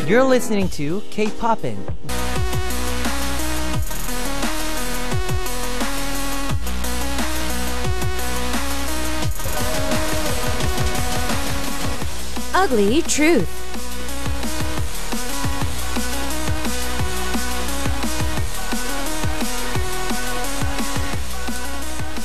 You're listening to Kpoppin. Ugly Truth.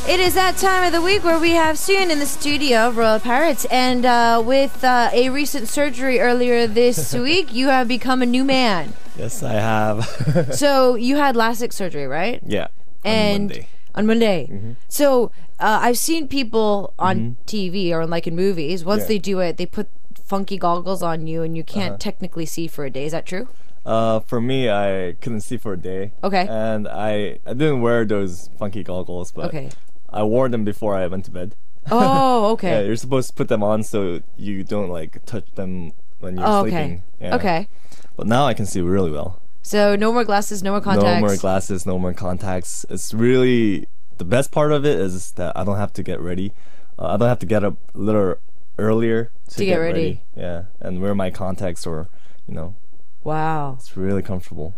It is that time of the week where we have Sooyoon in the studio of Royal Pirates, and with a recent surgery earlier this week, you have become a new man. Yes, I have. So you had LASIK surgery, right? Yeah, and on Monday. Mm-hmm. So I've seen people on TV or like in movies. Once they do it, they put funky goggles on you, and you can't technically see for a day. Is that true? For me, I couldn't see for a day. Okay. And I didn't wear those funky goggles, but I wore them before I went to bed. Oh, okay. Yeah, you're supposed to put them on so you don't like touch them when you're sleeping. Yeah. Okay. But now I can see really well. So no more glasses, no more contacts. No more glasses, no more contacts. It's really the best part of it is that I don't have to get ready. I don't have to get up a little earlier to get ready. Yeah, and wear my contacts or, Wow. It's really comfortable.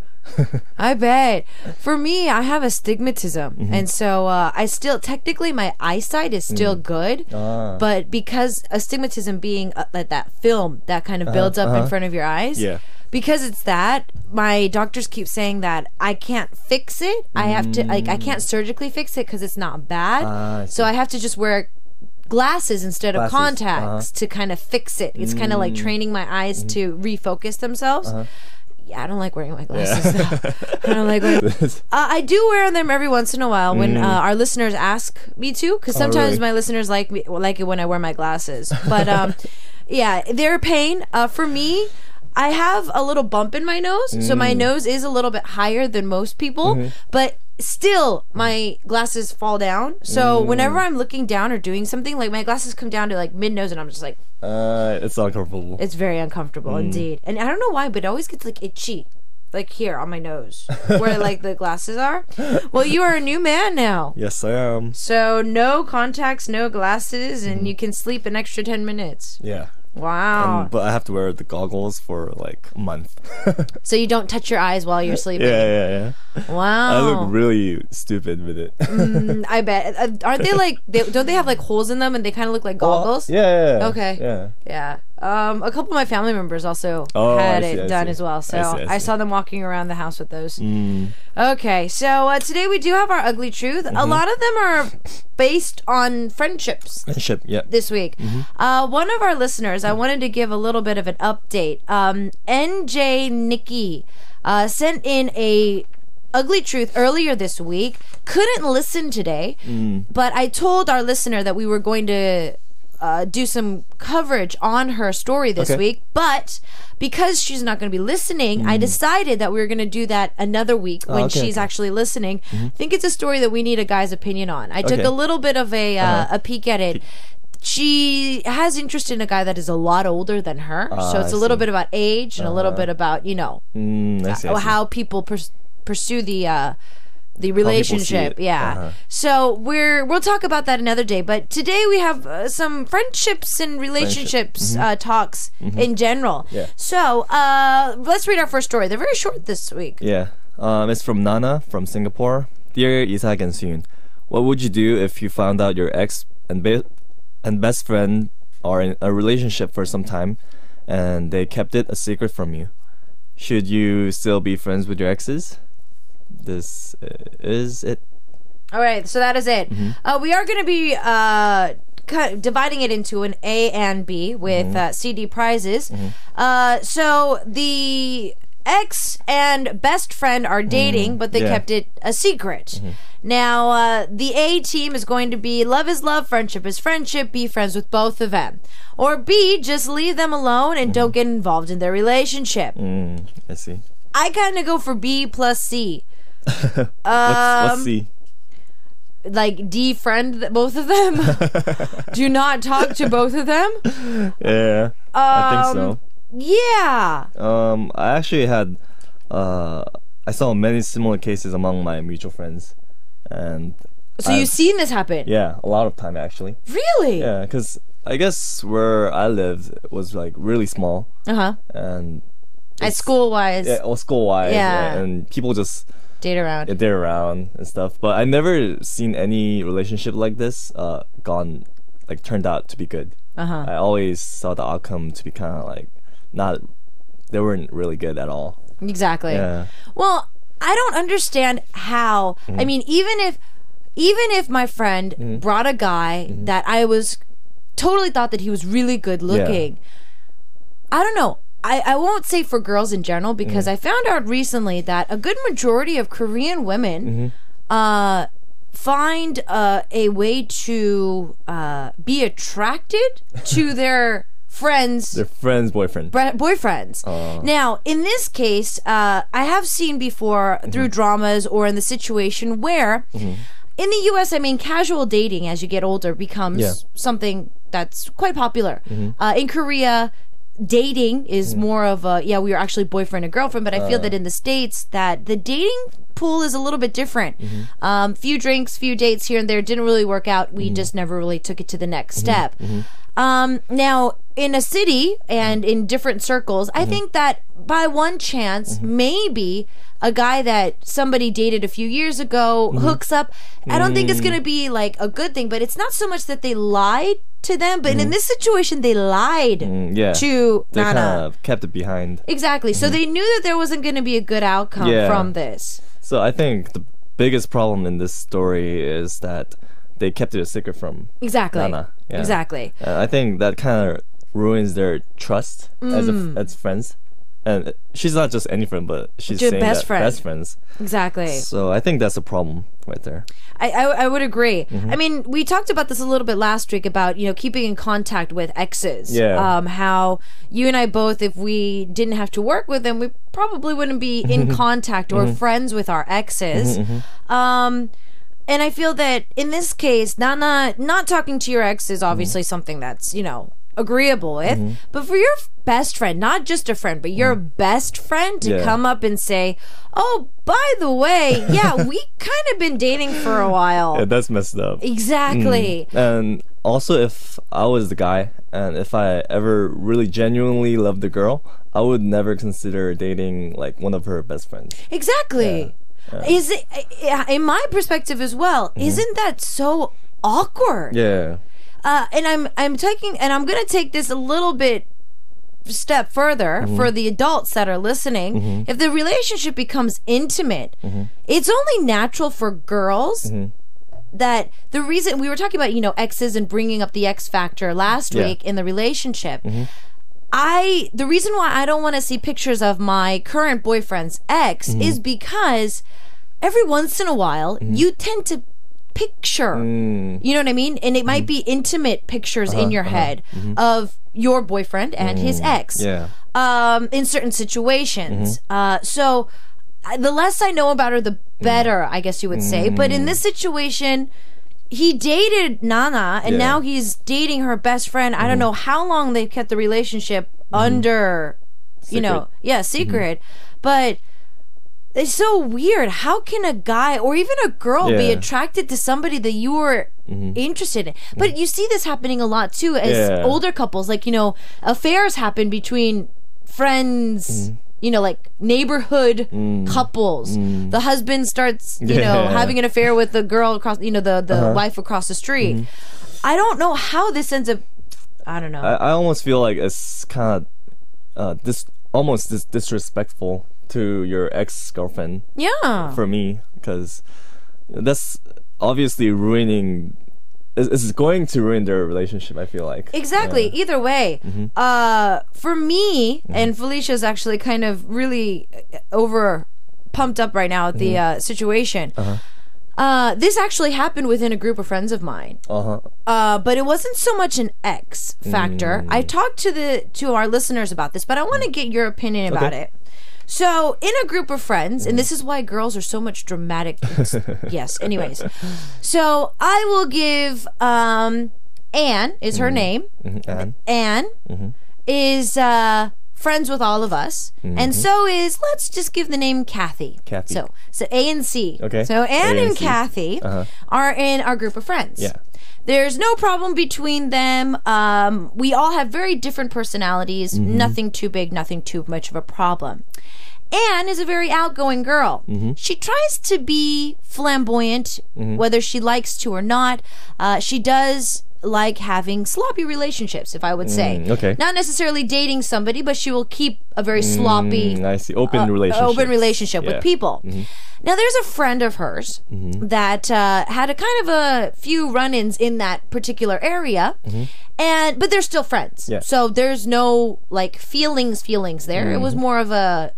I bet. For me, I have astigmatism, and so I still technically my eyesight is still good, but because astigmatism being like that film that kind of builds up in front of your eyes, because it's that, my doctors keep saying that I can't fix it. I have to I can't surgically fix it because it's not bad, so I have to just wear glasses instead of contacts to kind of fix it. It's kind of like training my eyes to refocus themselves. Yeah, I don't like wearing my glasses though. I don't like wearing I do wear them every once in a while when our listeners ask me to, because sometimes my listeners like it when I wear my glasses. But yeah, they're a pain. For me, I have a little bump in my nose, so my nose is a little bit higher than most people, but still my glasses fall down. So whenever I'm looking down or doing something, like my glasses come down to like mid nose, and I'm just like, it's uncomfortable. It's very uncomfortable indeed. And I don't know why, but it always gets like itchy, like here on my nose where like the glasses are. Well, you are a new man now. Yes, I am. So no contacts, no glasses, and you can sleep an extra 10 minutes. Yeah. Wow. But I have to wear the goggles for like a month. So you don't touch your eyes while you're sleeping. Yeah. Wow. I look really stupid with it. I bet. Aren't they like? Don't they have like holes in them, and they kind of look like goggles? Yeah. Okay. Yeah. A couple of my family members also had it done as well. So I saw them walking around the house with those. Okay. So today we do have our ugly truth. A lot of them are based on friendships. This week. One of our listeners, I wanted to give a little bit of an update. NJ Nikki sent in a ugly truth earlier this week. Couldn't listen today, but I told our listener that we were going to do some coverage on her story this week, but because she's not going to be listening, I decided that we were going to do that another week when she's actually listening. I think it's a story that we need a guy's opinion on. I took a little bit of a peek at it. She has interest in a guy that is a lot older than her, so it's a little bit about age and a little bit about how people pursue the relationship. So we'll talk about that another day, but today we have some friendships and relationships talks in general. So let's read our first story. They're very short this week. It's from Nana from Singapore. Dear Isaac and Sooyoon, what would you do if you found out your ex and best friend are in a relationship for some time and they kept it a secret from you? Should you still be friends with your exes? This is it. All right, so that is it. We are going to be dividing it into an A and B with CD prizes. So the ex and best friend are dating, but they kept it a secret. Now, the A team is going to be love is love, friendship is friendship, be friends with both of them. Or B, just leave them alone and don't get involved in their relationship. I see. I kind of go for B plus C. What's C? like defriend both of them? Do not talk to both of them? Yeah, I think so. Yeah. I actually had I saw many similar cases among my mutual friends, and so you've seen this happen? Yeah, a lot of time actually. Really? Yeah, because I guess where I lived was like really small. And school wise. Yeah, or school wise. Yeah. And people just date around and stuff. But I never seen any relationship like this turned out to be good. I always saw the outcome to be kind of like they weren't really good at all. Exactly. Yeah. Well, I don't understand how. I mean, even if my friend brought a guy that I was totally thought that he was really good looking, I don't know. I won't say for girls in general, because I found out recently that a good majority of Korean women find a way to be attracted to their friends. Their friends' boyfriends. Now, in this case, I have seen before through dramas or in the situation where in the US, I mean, casual dating as you get older becomes something that's quite popular. In Korea, dating is more of we were actually boyfriend and girlfriend, but I feel that in the States that the dating pool is a little bit different. Few drinks, few dates here and there, didn't really work out. We just never really took it to the next step. Now, in a city and in different circles, I think that by one chance, maybe a guy that somebody dated a few years ago hooks up. I don't think it's going to be like a good thing, but it's not so much that they lied to them, but in this situation, they lied to They Nana. kind of kept it behind. Exactly. So they knew that there wasn't going to be a good outcome from this. So I think the biggest problem in this story is that they kept it a secret from Nana. Yeah. Exactly. I think that kind of ruins their trust as friends. And she's not just any friend, but she's saying best friends. Exactly. So I think that's a problem right there. I would agree. I mean, we talked about this a little bit last week about, keeping in contact with exes. Yeah. How you and I both, if we didn't have to work with them, we probably wouldn't be in contact or friends with our exes. And I feel that in this case, Nana, not talking to your ex is obviously something that's, agreeable with. But for your best friend, not just a friend, but your best friend to come up and say, oh, by the way, we kind of been dating for a while. Yeah, that's messed up. Exactly. And also, if I was the guy, and if I ever really genuinely loved the girl, I would never consider dating like one of her best friends. Exactly. Is it, in my perspective as well, isn't that so awkward? Yeah. And I'm taking, and I'm going to take this a little bit step further for the adults that are listening. If the relationship becomes intimate, it's only natural for girls that the reason we were talking about, exes and bringing up the X factor last week in the relationship. The reason why I don't want to see pictures of my current boyfriend's ex is because every once in a while you tend to picture, you know what I mean? And it might be intimate pictures in your head of your boyfriend and his ex in certain situations. So the less I know about her, the better, I guess you would say. But in this situation, he dated Nana and now he's dating her best friend. I don't know how long they've kept the relationship under, secret. But it's so weird. How can a guy or even a girl be attracted to somebody that you were interested in? But you see this happening a lot too as older couples. Like, affairs happen between friends, like neighborhood couples. The husband starts, having an affair with the girl across, the wife across the street. I don't know how this ends up. I don't know. I almost feel like it's kind of disrespectful to your ex-girlfriend. Yeah. For me, because that's obviously ruining. It's going to ruin their relationship, I feel like. Exactly. Yeah. Either way. For me, and Felicia's actually kind of really over pumped up right now at the situation. This actually happened within a group of friends of mine. But it wasn't so much an X factor. I talked to our listeners about this, but I want to get your opinion about it. So in a group of friends, and this is why girls are so much dramatic. Yes. Anyways, so I will give Anne is her name. Anne is friends with all of us, and so is, let's just give the name Kathy. So A and C. Okay. So Anne and Kathy are in our group of friends. Yeah. There's no problem between them. We all have very different personalities. Nothing too big, nothing too much of a problem. Anne is a very outgoing girl. She tries to be flamboyant, whether she likes to or not. She does like having sloppy relationships, if I would say. Okay. Not necessarily dating somebody, but she will keep a very sloppy, I see. Open relationship with people. Now, there's a friend of hers that had a kind of a few run-ins in that particular area, but they're still friends. Yeah. So there's no like feelings there. It was more of a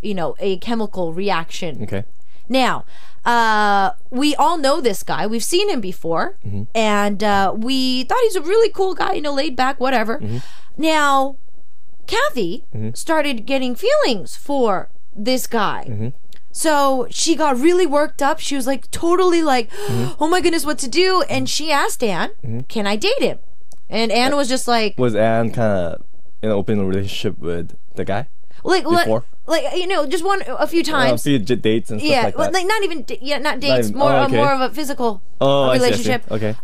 chemical reaction. Okay. Now, we all know this guy. We've seen him before, and we thought he's a really cool guy, laid back, whatever. Now, Kathy started getting feelings for this guy. So she got really worked up. She was like totally like, oh my goodness, what to do? And she asked Anne, can I date him? And Anne was just like... Was Anne kind of in an open relationship with the guy? Before? Just a few times. A few dates and stuff like that. Like not even, not dates, more of a physical relationship. I see. Okay.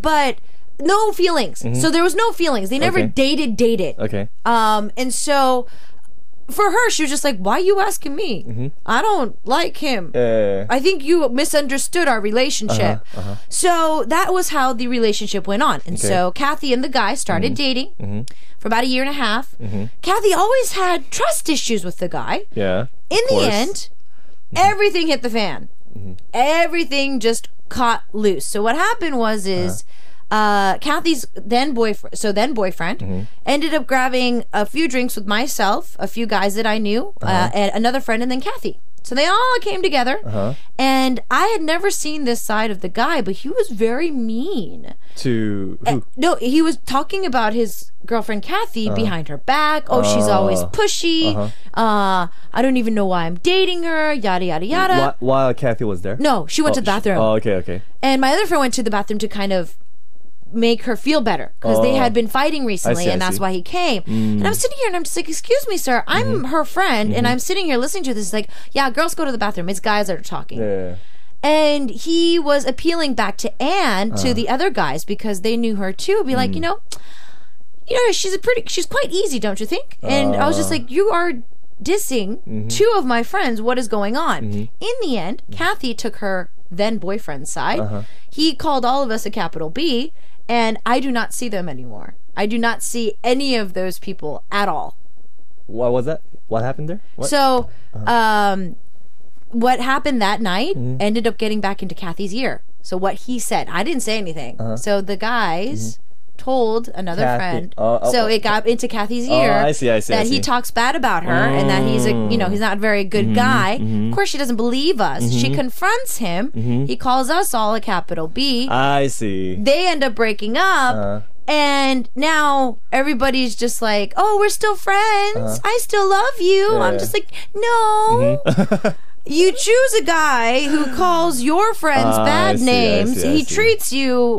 But no feelings. So there was no feelings. They never dated. Okay. And so for her, she was just like, why are you asking me? I don't like him. I think you misunderstood our relationship. So that was how the relationship went on. And so Kathy and the guy started dating for about a year and a half. Kathy always had trust issues with the guy. Yeah. In the end, everything hit the fan. Everything just caught loose. So what happened was Kathy's then boyfriend ended up grabbing a few drinks with myself, a few guys that I knew, and another friend, and then Kathy. So they all came together, and I had never seen this side of the guy, but he was very mean. To who? No, he was talking about his girlfriend Kathy behind her back. Oh, she's always pushy. I don't even know why I'm dating her. Yada yada yada. While Kathy was there? No, she went to the bathroom. Okay. And my other friend went to the bathroom to kind of make her feel better because they had been fighting recently, and that's why he came. And I'm sitting here and I'm just like, excuse me, sir, I'm her friend, and I'm sitting here listening to this like, yeah, girls go to the bathroom, it's guys that are talking. Yeah. And he was appealing back to Anne, to the other guys, because they knew her too, be like, she's quite easy, don't you think? And I was just like, you are dissing two of my friends, what is going on? In the end, Kathy took her then boyfriend's side. He called all of us a capital B, and I do not see them anymore. I do not see any of those people at all. What was that? What happened there? What? So, what happened that night ended up getting back into Kathy's ear. So what he said, I didn't say anything. So the guys told another friend. It got into Kathy's ear. I see. That he talks bad about her and that he's he's not a very good guy. Of course, she doesn't believe us. She confronts him. He calls us all a capital B. I see. They end up breaking up. And now everybody's just like, oh, we're still friends. I still love you. I'm just like, no. You choose a guy who calls your friends bad names. He treats you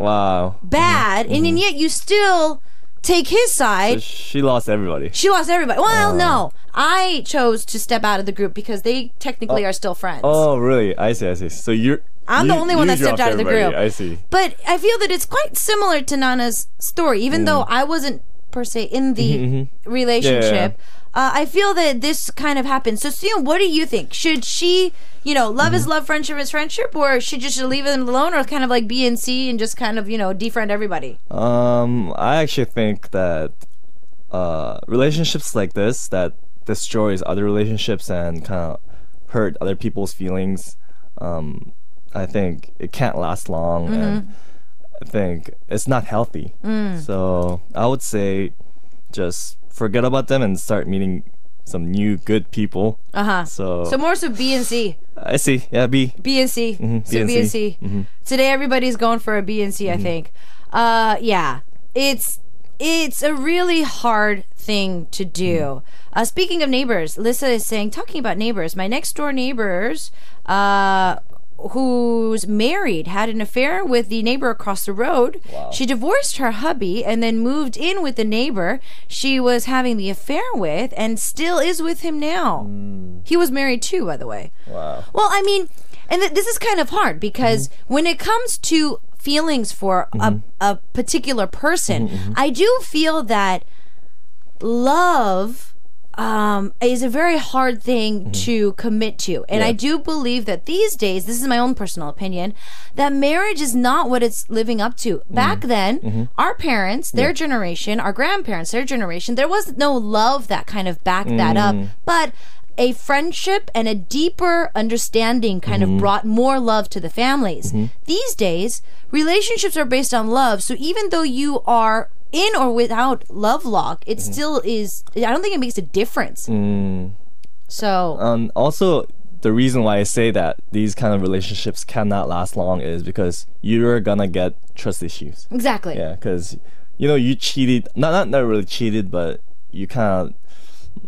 bad, and yet you still take his side. So she lost everybody. Well, no. I chose to step out of the group because they technically are still friends. Oh, really? I see. So I'm the only one that stepped out of the group. I see. But I feel that it's quite similar to Nana's story, even though I wasn't per se in the relationship. I feel that this kind of happens. So, Sooyoon, what do you think? Should she, love is love, friendship is friendship, or should just leave them alone, or kind of like B and C and just kind of, defriend everybody? I actually think that relationships like this that destroys other relationships and kind of hurt other people's feelings, I think it can't last long, and I think it's not healthy. So I would say just forget about them and start meeting some new good people. So more so B and C. I see. Yeah, B. B and C. B and C. Today everybody's going for a B and C, I think. Yeah. It's it's a really hard thing to do. Speaking of neighbors, Lissa is saying, talking about neighbors, my next door neighbors, who's married, had an affair with the neighbor across the road. Wow. She divorced her hubby and then moved in with the neighbor she was having the affair with and still is with him now. He was married too, by the way. Wow. Well, I mean, and this is kind of hard because when it comes to feelings for a particular person, I do feel that love is a very hard thing to commit to. And I do believe that these days, this is my own personal opinion, that marriage is not what it's living up to. Back then, our parents, their generation, our grandparents, their generation, there was no love that kind of backed that up. But a friendship and a deeper understanding kind of brought more love to the families. These days, relationships are based on love. So even though you are in or without love lock, it still is. I don't think it makes a difference. So also, the reason why I say that these kind of relationships cannot last long is because you're gonna get trust issues. Exactly. Yeah, because you cheated, not really cheated, but you kind of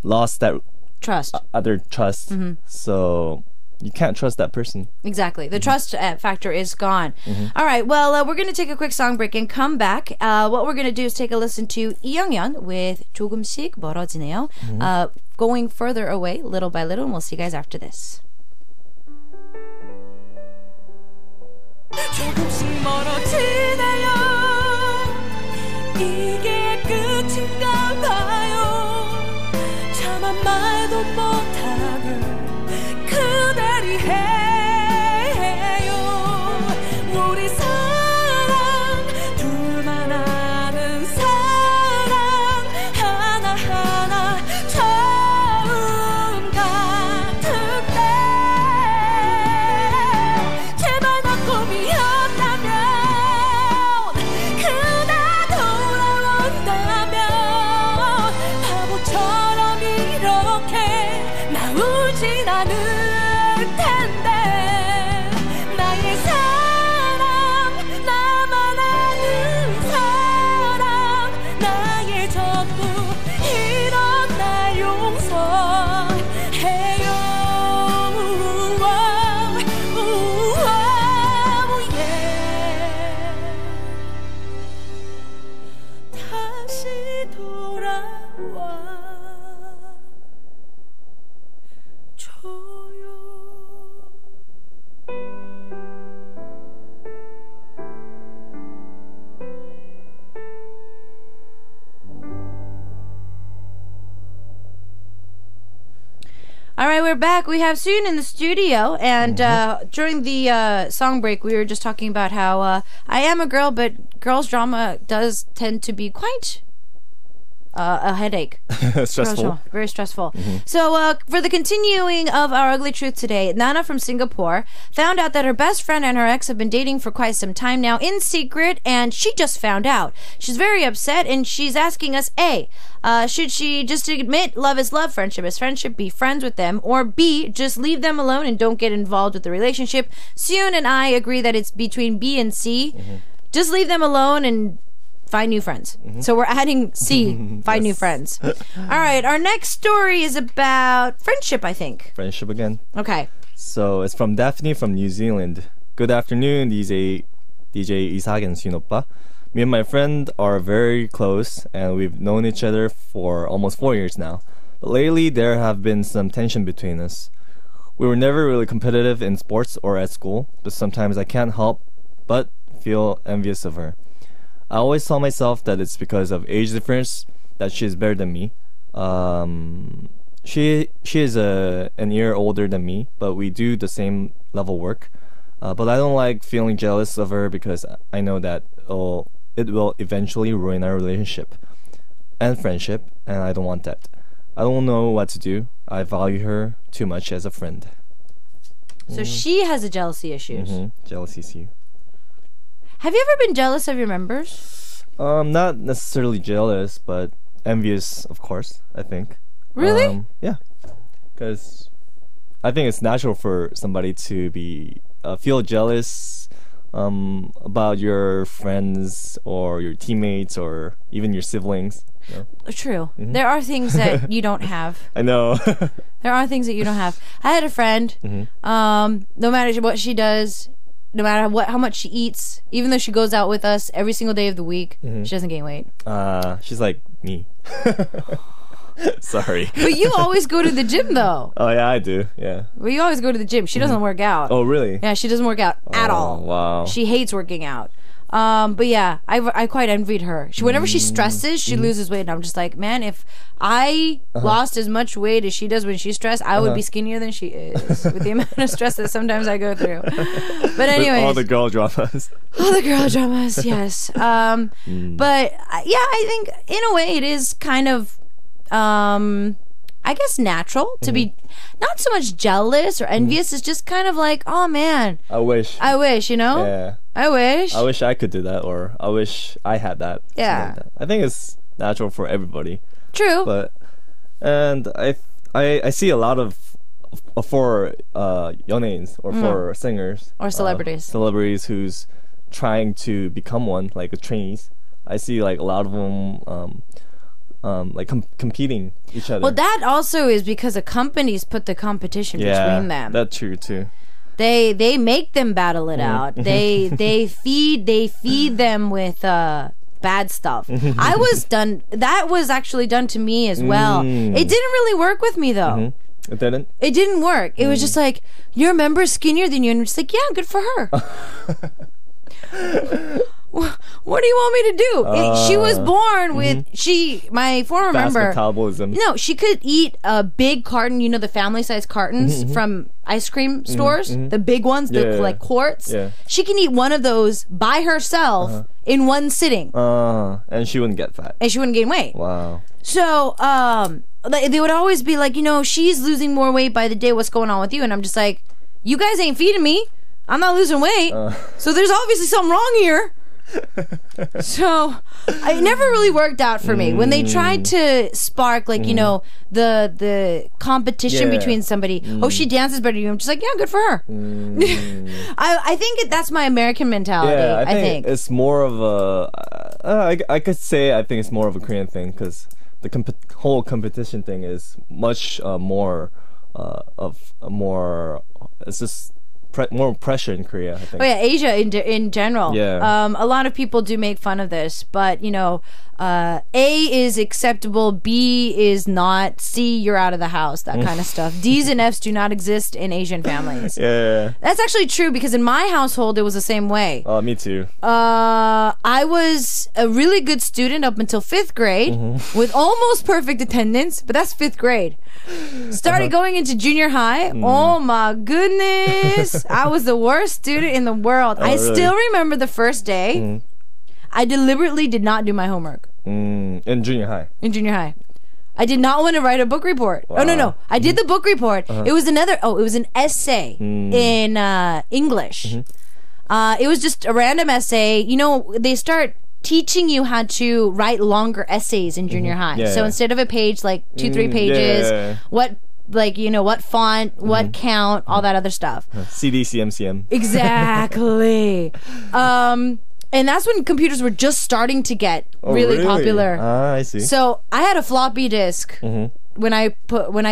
lost that trust, other trust. So you can't trust that person. Exactly. The trust factor is gone. All right. Well, we're going to take a quick song break and come back. What we're going to do is take a listen to 이영현 with 조금씩 멀어지네요. Going further away, little by little, and we'll see you guys after this. 조금씩 멀어지네요. 이게 끝인가 봐요. 차마 말도 못하는 그대리 해요. 우리 사랑 둘만 아는 사랑 하나하나 처음 같은 때 제발 나 꿈이었다면 그대 돌아온다면 바보처럼 이렇게 나 울진 않을 All right, we're back. We have Sooyoon in the studio, and during the song break, we were just talking about how I am a girl, but girls' drama does tend to be quite a headache. Stressful. Very stressful. So for the continuing of our ugly truth today, Nana from Singapore found out that her best friend and her ex have been dating for quite some time now in secret, and she just found out. She's very upset, and she's asking us, A, should she just admit love is love, friendship is friendship, be friends with them, or B, just leave them alone and don't get involved with the relationship? Sooyoon and I agree that it's between B and C. Just leave them alone and find new friends. So we're adding C, find new friends. All right, our next story is about friendship, I think. Friendship again. Okay. So it's from Daphne from New Zealand. Good afternoon, DJ Isaac and Sooyoon oppa. Me and my friend are very close, and we've known each other for almost 4 years now. But lately, there have been some tension between us. We were never really competitive in sports or at school, but sometimes I can't help but feel envious of her. I always tell myself that it's because of age difference that she's better than me. She is an year older than me, but we do the same level work. But I don't like feeling jealous of her because I know that it will eventually ruin our relationship and friendship, and I don't want that. I don't know what to do. I value her too much as a friend. So she has a jealousy issues. Jealousy issue. Have you ever been jealous of your members? Not necessarily jealous, but envious, of course, I think. Really? Yeah. Because I think it's natural for somebody to be feel jealous about your friends or your teammates or even your siblings. You know? True. There are things that you don't have. I know. There are things that you don't have. I had a friend. No matter what she does, no matter how much she eats, even though she goes out with us every single day of the week, she doesn't gain weight. She's like me. Sorry. But you always go to the gym, though. Oh, yeah, I do. Yeah. Well, you always go to the gym. She doesn't work out. Oh, really? Yeah, she doesn't work out at all. Wow. She hates working out. But yeah, I quite envied her. Whenever she stresses, she loses weight. And I'm just like, man, if I lost as much weight as she does when she's stressed, I would be skinnier than she is with the amount of stress that sometimes I go through. But anyway, all the girl dramas. All the girl dramas, yes. But yeah, I think in a way it is kind of, I guess, natural to be not so much jealous or envious. It's just kind of like, oh man, I wish, you know? Yeah. I wish I could do that, or I wish I had that. Yeah. Like that. I think it's natural for everybody. True. And I see a lot of for 연예ins or for singers or celebrities who's trying to become one, like a trainees. I see like a lot of them like competing each other. Well, that also is because the companies put the competition between them. That's true too. They make them battle it out. They feed them with bad stuff. That was actually done to me as well. It didn't really work with me though. It didn't? It didn't work. It was just like, your member's skinnier than you, and it's like, yeah, good for her. What do you want me to do? She was born with my former fast member. Metabolism. No, she could eat a big carton. You know, the family size cartons from ice cream stores, the big ones, like quarts. Yeah. She can eat one of those by herself in one sitting, and she wouldn't get fat. and she wouldn't gain weight. Wow. So, they would always be like, you know, she's losing more weight by the day. What's going on with you? And I'm just like, you guys ain't feeding me. I'm not losing weight. So there's obviously something wrong here. So it never really worked out for me. When they tried to spark, like, you know, the competition between somebody. Oh, she dances better than you. I'm just like, yeah, good for her. I think that's my American mentality. Yeah, I think think it's more of a I could say I think it's more of a Korean thing, because the whole competition thing is much more it's just more pressure in Korea, I think. Oh yeah, Asia in general. Yeah. A lot of people do make fun of this, but you know, A is acceptable, B is not, C, you're out of the house, that kind of stuff. D's and F's do not exist in Asian families. Yeah. That's actually true, because in my household it was the same way. Me too. I was a really good student up until 5th grade with almost perfect attendance, but that's 5th grade. Started going into junior high. Oh my goodness. I was the worst student in the world. I really? still remember the first day. I deliberately did not do my homework. In junior high. In junior high. I did not want to write a book report. Wow. Oh, no. I did the book report. It was it was an essay in English. It was just a random essay. You know, they start teaching you how to write longer essays in junior high. Yeah, so instead of a page, like 2-3 pages, what font, what count, all that other stuff. CDCMCM. Exactly. And that's when computers were just starting to get really popular. I see. So I had a floppy disk when I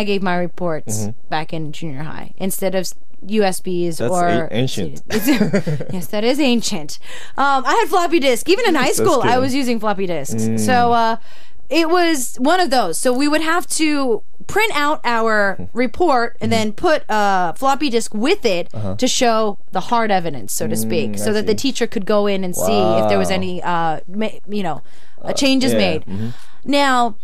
gave my reports back in junior high, instead of USBs. That's ancient. Yes, that is ancient. I had floppy disk. Even in high school, I was using floppy disks. So it was one of those. So we would have to print out our report and then put a floppy disk with it to show the hard evidence, so to speak, so that the teacher could go in and see if there was any, changes made. Now,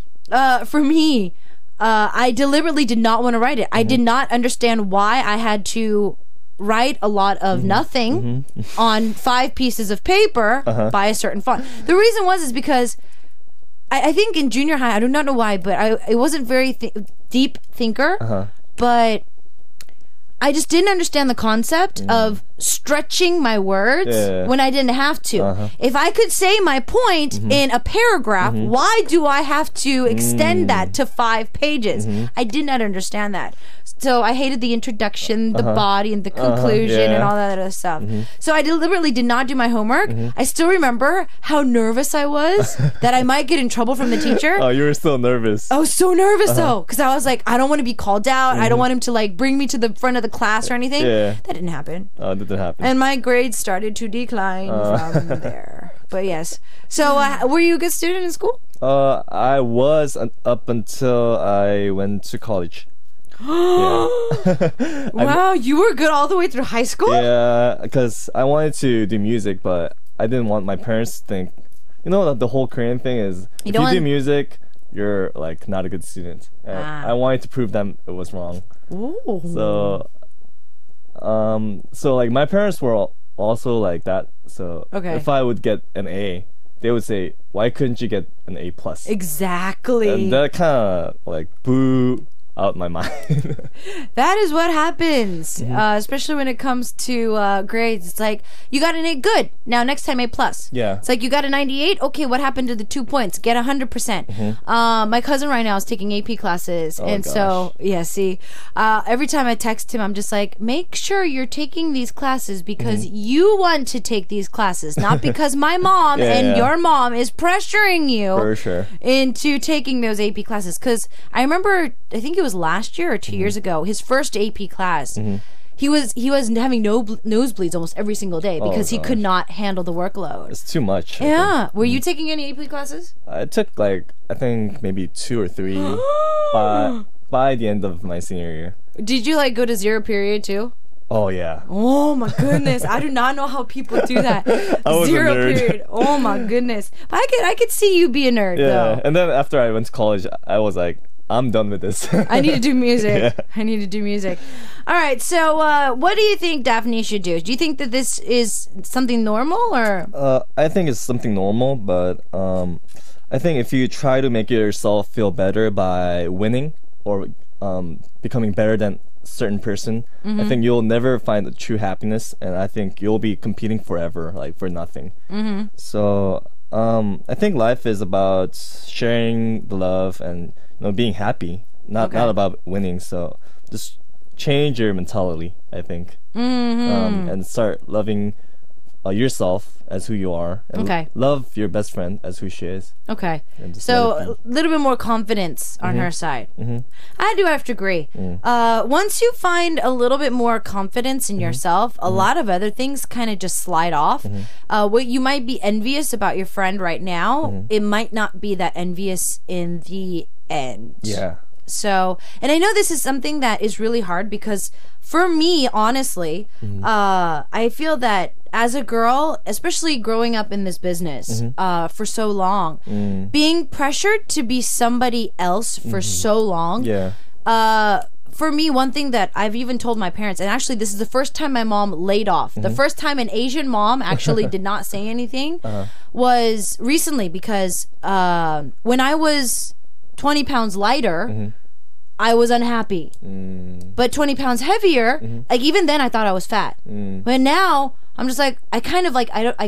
for me, I deliberately did not want to write it. I did not understand why I had to write a lot of nothing on 5 pieces of paper by a certain font. The reason is because I think in junior high, I do not know why, but I wasn't very deep thinker, but I just didn't understand the concept of stretching my words when I didn't have to. If I could say my point in a paragraph, why do I have to extend that to 5 pages? I did not understand that. So I hated the introduction, the body, and the conclusion, and all that other stuff. So I deliberately did not do my homework. I still remember how nervous I was that I might get in trouble from the teacher. Oh, you were still nervous. I was so nervous though, because I was like, I don't want to be called out. I don't want him to like bring me to the front of the class or anything. That didn't happen. Oh, that didn't happen. And my grades started to decline from there. But yes. So were you a good student in school? I was up until I went to college. Wow, you were good all the way through high school? Yeah, because I wanted to do music, but I didn't want my parents to think, the whole Korean thing is, if you do music, you're like not a good student. And I wanted to prove them it was wrong. Ooh. So like my parents were also like that. So if I would get an A, they would say, why couldn't you get an A+? Exactly. And that kind of like boo out my mind. That is what happens, especially when it comes to grades. It's like, you got an A, good. Now next time A+. Yeah. It's like, you got a 98. Okay, what happened to the 2 points? Get 100%. My cousin right now is taking AP classes, so see, every time I text him, I'm just like, make sure you're taking these classes because you want to take these classes, not because my mom and your mom is pressuring you for sure into taking those AP classes. Because I remember, I think it was last year or 2 years ago, his first AP class, he was having nosebleeds almost every single day because he could not handle the workload. It's too much. Yeah. Were you taking any AP classes? I took I think maybe 2 or 3 by the end of my senior year. Did you go to 0 period too? Oh yeah. Oh my goodness. I do not know how people do that. I was 0 a nerd. period. Oh my goodness. But I could see you be a nerd though. And then after I went to college, I was like, I'm done with this. I need to do music. I need to do music. All right. So, what do you think Daphne should do? Do you think that this is something normal, or? I think it's something normal, but I think if you try to make yourself feel better by winning or becoming better than a certain person, I think you'll never find the true happiness, and I think you'll be competing forever, for nothing. So, I think life is about sharing the love and being happy, not about winning. So just change your mentality, I think, and start loving yourself as who you are, and love your best friend as who she is. Okay, so a little bit more confidence on her side. I do have to agree. Once you find a little bit more confidence in yourself, a lot of other things kind of just slide off. What you might be envious about your friend right now, it might not be that envious in the end. Yeah. So, and I know this is something that is really hard because for me, honestly, I feel that as a girl, especially growing up in this business for so long, being pressured to be somebody else for so long, for me, one thing that I've even told my parents, and actually this is the first time my mom laid off, the first time an Asian mom actually did not say anything, was recently, because when I was 20 pounds lighter, I was unhappy. But 20 pounds heavier, even then I thought I was fat. But now I'm just I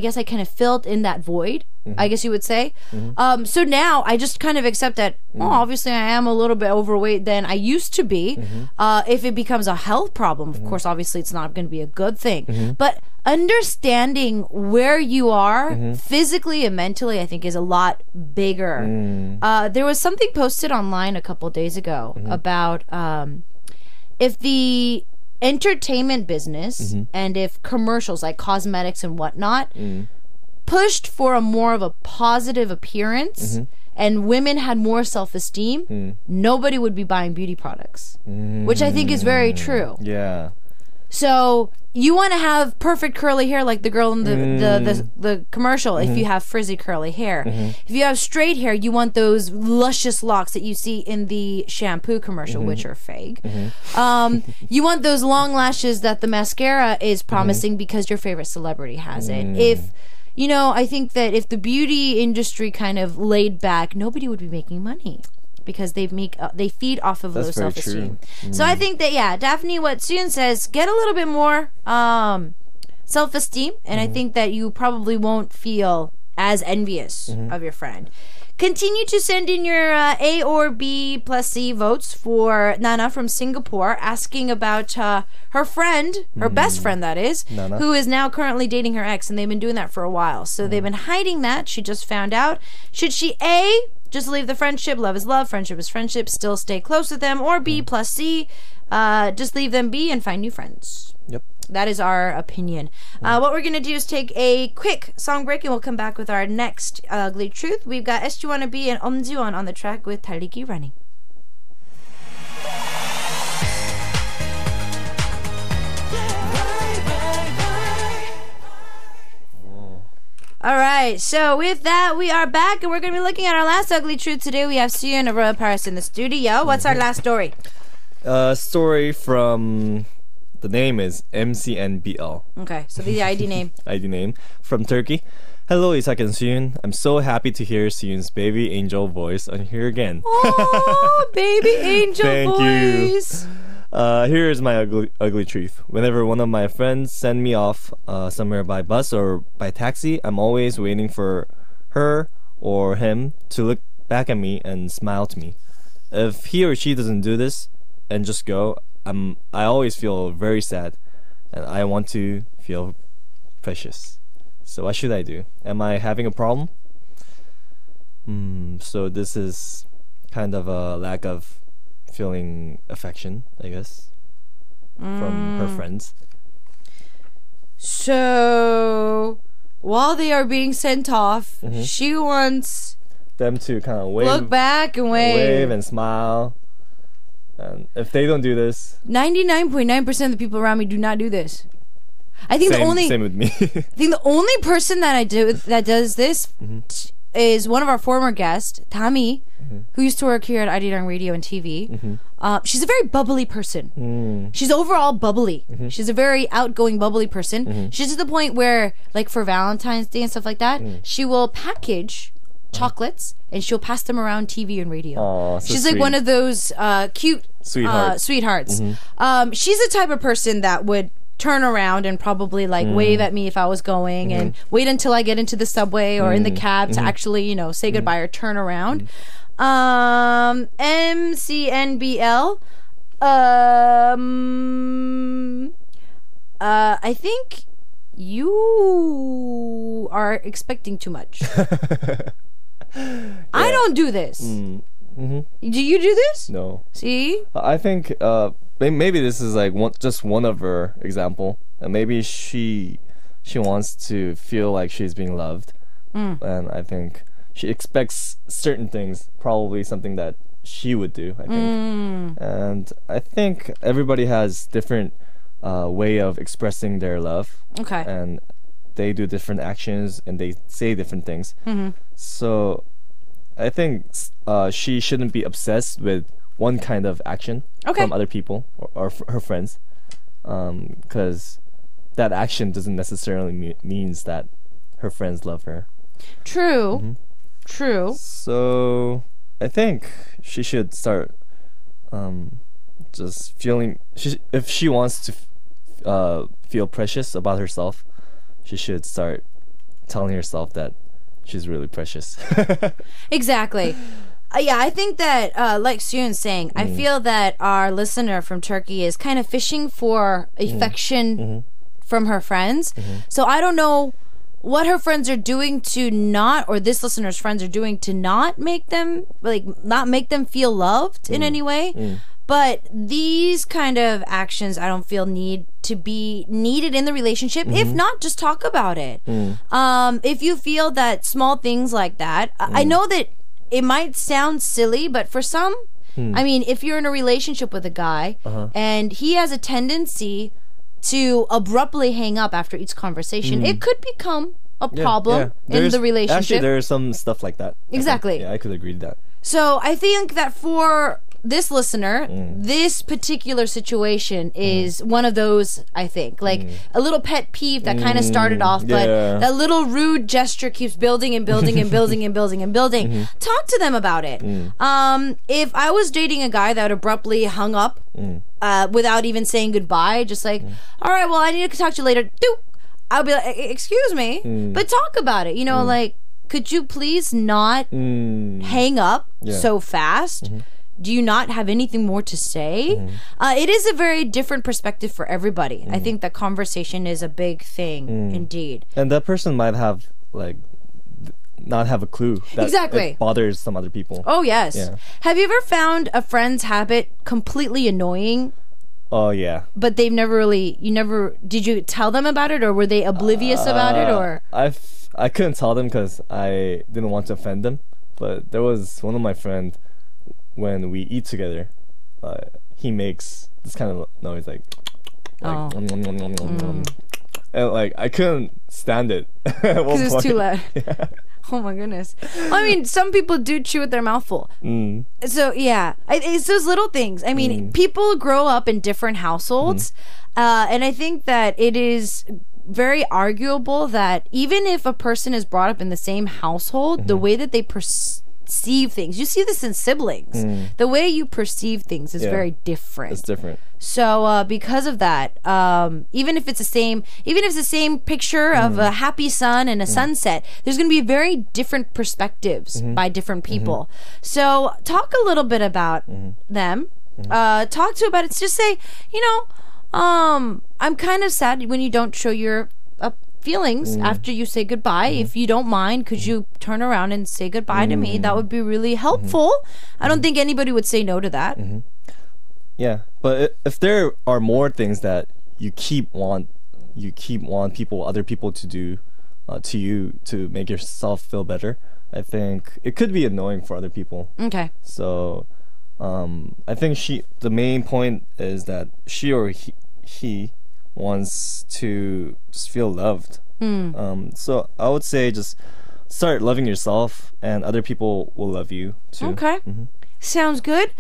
guess I kind of filled in that void, I guess you would say. So now I just kind of accept that, obviously I am a little bit overweight than I used to be. If it becomes a health problem, of course, obviously it's not going to be a good thing. But understanding where you are physically and mentally, I think, is a lot bigger. There was something posted online a couple days ago about if the entertainment business and if commercials like cosmetics and whatnot pushed for a more of a positive appearance and women had more self-esteem, nobody would be buying beauty products, which I think is very true. Yeah. So you want to have perfect curly hair like the girl in the commercial if you have frizzy curly hair. If you have straight hair, you want those luscious locks that you see in the shampoo commercial, which are fake. You want those long lashes that the mascara is promising because your favorite celebrity has it. If I think that if the beauty industry kind of laid back, nobody would be making money, because they feed off of low self-esteem. So I think that, Daphne, what Sooyoon says, get a little bit more self-esteem, and I think that you probably won't feel as envious of your friend. Continue to send in your A or B plus C votes for Nana from Singapore, asking about her friend, her best friend that is, Nana, who is now currently dating her ex, and they've been doing that for a while. So they've been hiding that. She just found out. Should she A, just leave the friendship, love is love, friendship is friendship, still stay close with them, or B plus C, just leave them be and find new friends? Yep. That is our opinion. What we're going to do is take a quick song break, and we'll come back with our next Ugly Truth. We've got SG1B and Ji-won on the track with 달리기 Running. All right, so with that, we are back, and we're going to be looking at our last Ugly Truth today. We have Sooyoon of Royal Paris in the studio. What's our last story? Story from... The name is MCNBL. Okay, so the ID name. ID name. From Turkey. Hello, Isak and Sooyoon. I'm so happy to hear Sooyoon's baby angel voice on here again. Oh, baby angel Thank voice. You. Here is my ugly truth. Whenever one of my friends send me off somewhere by bus or by taxi, I'm always waiting for her or him to look back at me and smile to me. If he or she doesn't do this and just go, I always feel very sad, and I want to feel precious. So what should I do? Am I having a problem? So this is kind of a lack of feeling affection, I guess, from her friends. So while they are being sent off, she wants them to kind of wave, look back and wave and smile. And if they don't do this, 99.9% of the people around me do not do this. I think same with me. I think the only person that does this is one of our former guests, Tami, who used to work here at Arirang Radio and TV. She's a very bubbly person. She's overall bubbly. She's a very outgoing, bubbly person. She's to the point where, like for Valentine's Day and stuff like that, she will package chocolates and she'll pass them around TV and radio. Aww, so she's sweet. like one of those cute sweethearts. She's the type of person that would turn around and probably like wave at me if I was going and wait until I get into the subway or in the cab to actually, you know, say goodbye or turn around. MCNBL. I think you are expecting too much. I don't do this. Do you do this? No. See? I think maybe this is like just one of her example, and maybe she wants to feel like she's being loved, and I think she expects certain things, probably something that she would do, I think. And I think everybody has different way of expressing their love. Okay. And they do different actions and they say different things. So I think she shouldn't be obsessed with one kind of action from other people or her friends, because that action doesn't necessarily means that her friends love her. True. True. So I think she should start just feeling, if she wants to feel precious about herself, she should start telling herself that she's really precious. Exactly. Yeah, I think that, like Sooyoon's saying, I feel that our listener from Turkey is kind of fishing for affection from her friends. So I don't know what her friends are doing to not, or this listener's friends are doing to not make them, like, not make them feel loved in any way. But these kind of actions, I don't feel need to be needed in the relationship. If not, just talk about it. If you feel that small things like that, I know that it might sound silly, but for some, I mean, if you're in a relationship with a guy and he has a tendency to abruptly hang up after each conversation, it could become a problem in the relationship. Actually, there's some stuff like that. Exactly. I could agree to that. So I think that for this listener, this particular situation is one of those, I think, like a little pet peeve that kind of started off, but that little rude gesture keeps building and building and building and building and building. Talk to them about it. If I was dating a guy that abruptly hung up without even saying goodbye, just like, all right, well, I need to talk to you later. I'll be like, excuse me, but talk about it. You know, like, could you please not hang up so fast? Do you not have anything more to say? It is a very different perspective for everybody. I think that conversation is a big thing, indeed. And that person might have, like, not have a clue that it bothers some other people. Oh, yes. Yeah. Have you ever found a friend's habit completely annoying? Oh, yeah. But they've never really, did you tell them about it, or were they oblivious about it, or? I couldn't tell them because I didn't want to offend them. But there was one of my friends, when we eat together, he makes this kind of noise, like and like I couldn't stand it because it's too loud. Yeah. Oh my goodness. I mean, some people do chew with their mouth full. So yeah, it's those little things. I mean, people grow up in different households, and I think that it is very arguable that even if a person is brought up in the same household, the way that they perceive things, you see this in siblings, the way you perceive things is very different. It's different. So because of that, even if it's the same picture of a happy sun and a sunset, there's going to be very different perspectives by different people. So talk a little bit about them. Talk to about it. Just say, I'm kind of sad when you don't show your feelings after you say goodbye. If you don't mind, could you turn around and say goodbye to me? That would be really helpful. I don't think anybody would say no to that. Yeah, but if there are more things that you keep want other people to do to you to make yourself feel better, I think it could be annoying for other people. Okay. So I think the main point is that she or he wants to just feel loved. So I would say just start loving yourself, and other people will love you too. Okay. Sounds good.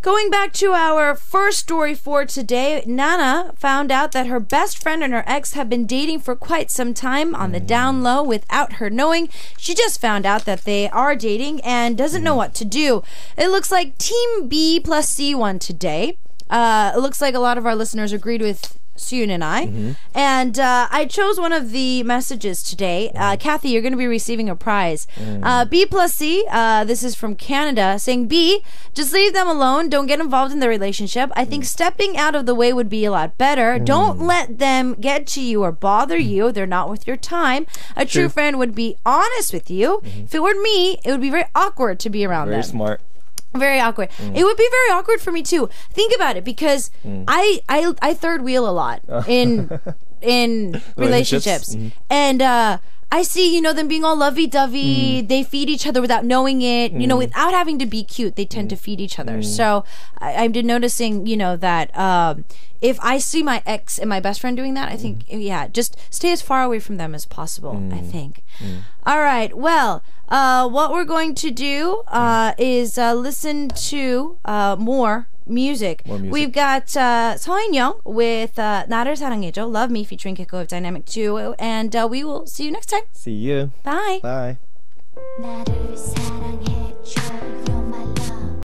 Going back to our first story for today, Nana found out that her best friend and her ex have been dating for quite some time on the down low without her knowing. She just found out that they are dating and doesn't know what to do. It looks like Team B plus C won today. It looks like a lot of our listeners agreed with Sooyoon and I. And I chose one of the messages today. Kathy, you're going to be receiving a prize. B plus C, this is from Canada, saying, B, just leave them alone. Don't get involved in the relationship. I think stepping out of the way would be a lot better. Don't let them get to you or bother you. They're not worth your time. A true friend would be honest with you. If it were me, it would be very awkward to be around them. Very smart. Very awkward. It would be very awkward for me too. Think about it, because I third wheel a lot in relationships. And I see, them being all lovey-dovey. They feed each other without knowing it. Without having to be cute, they tend to feed each other. So I've been noticing, that if I see my ex and my best friend doing that, I think, just stay as far away from them as possible, I think. All right. Well, what we're going to do is listen to more music. We've got Sooyoon with 나를 사랑해줘, Love Me featuring Kiko of Dynamic Duo, and we will see you next time. See you. Bye. Bye.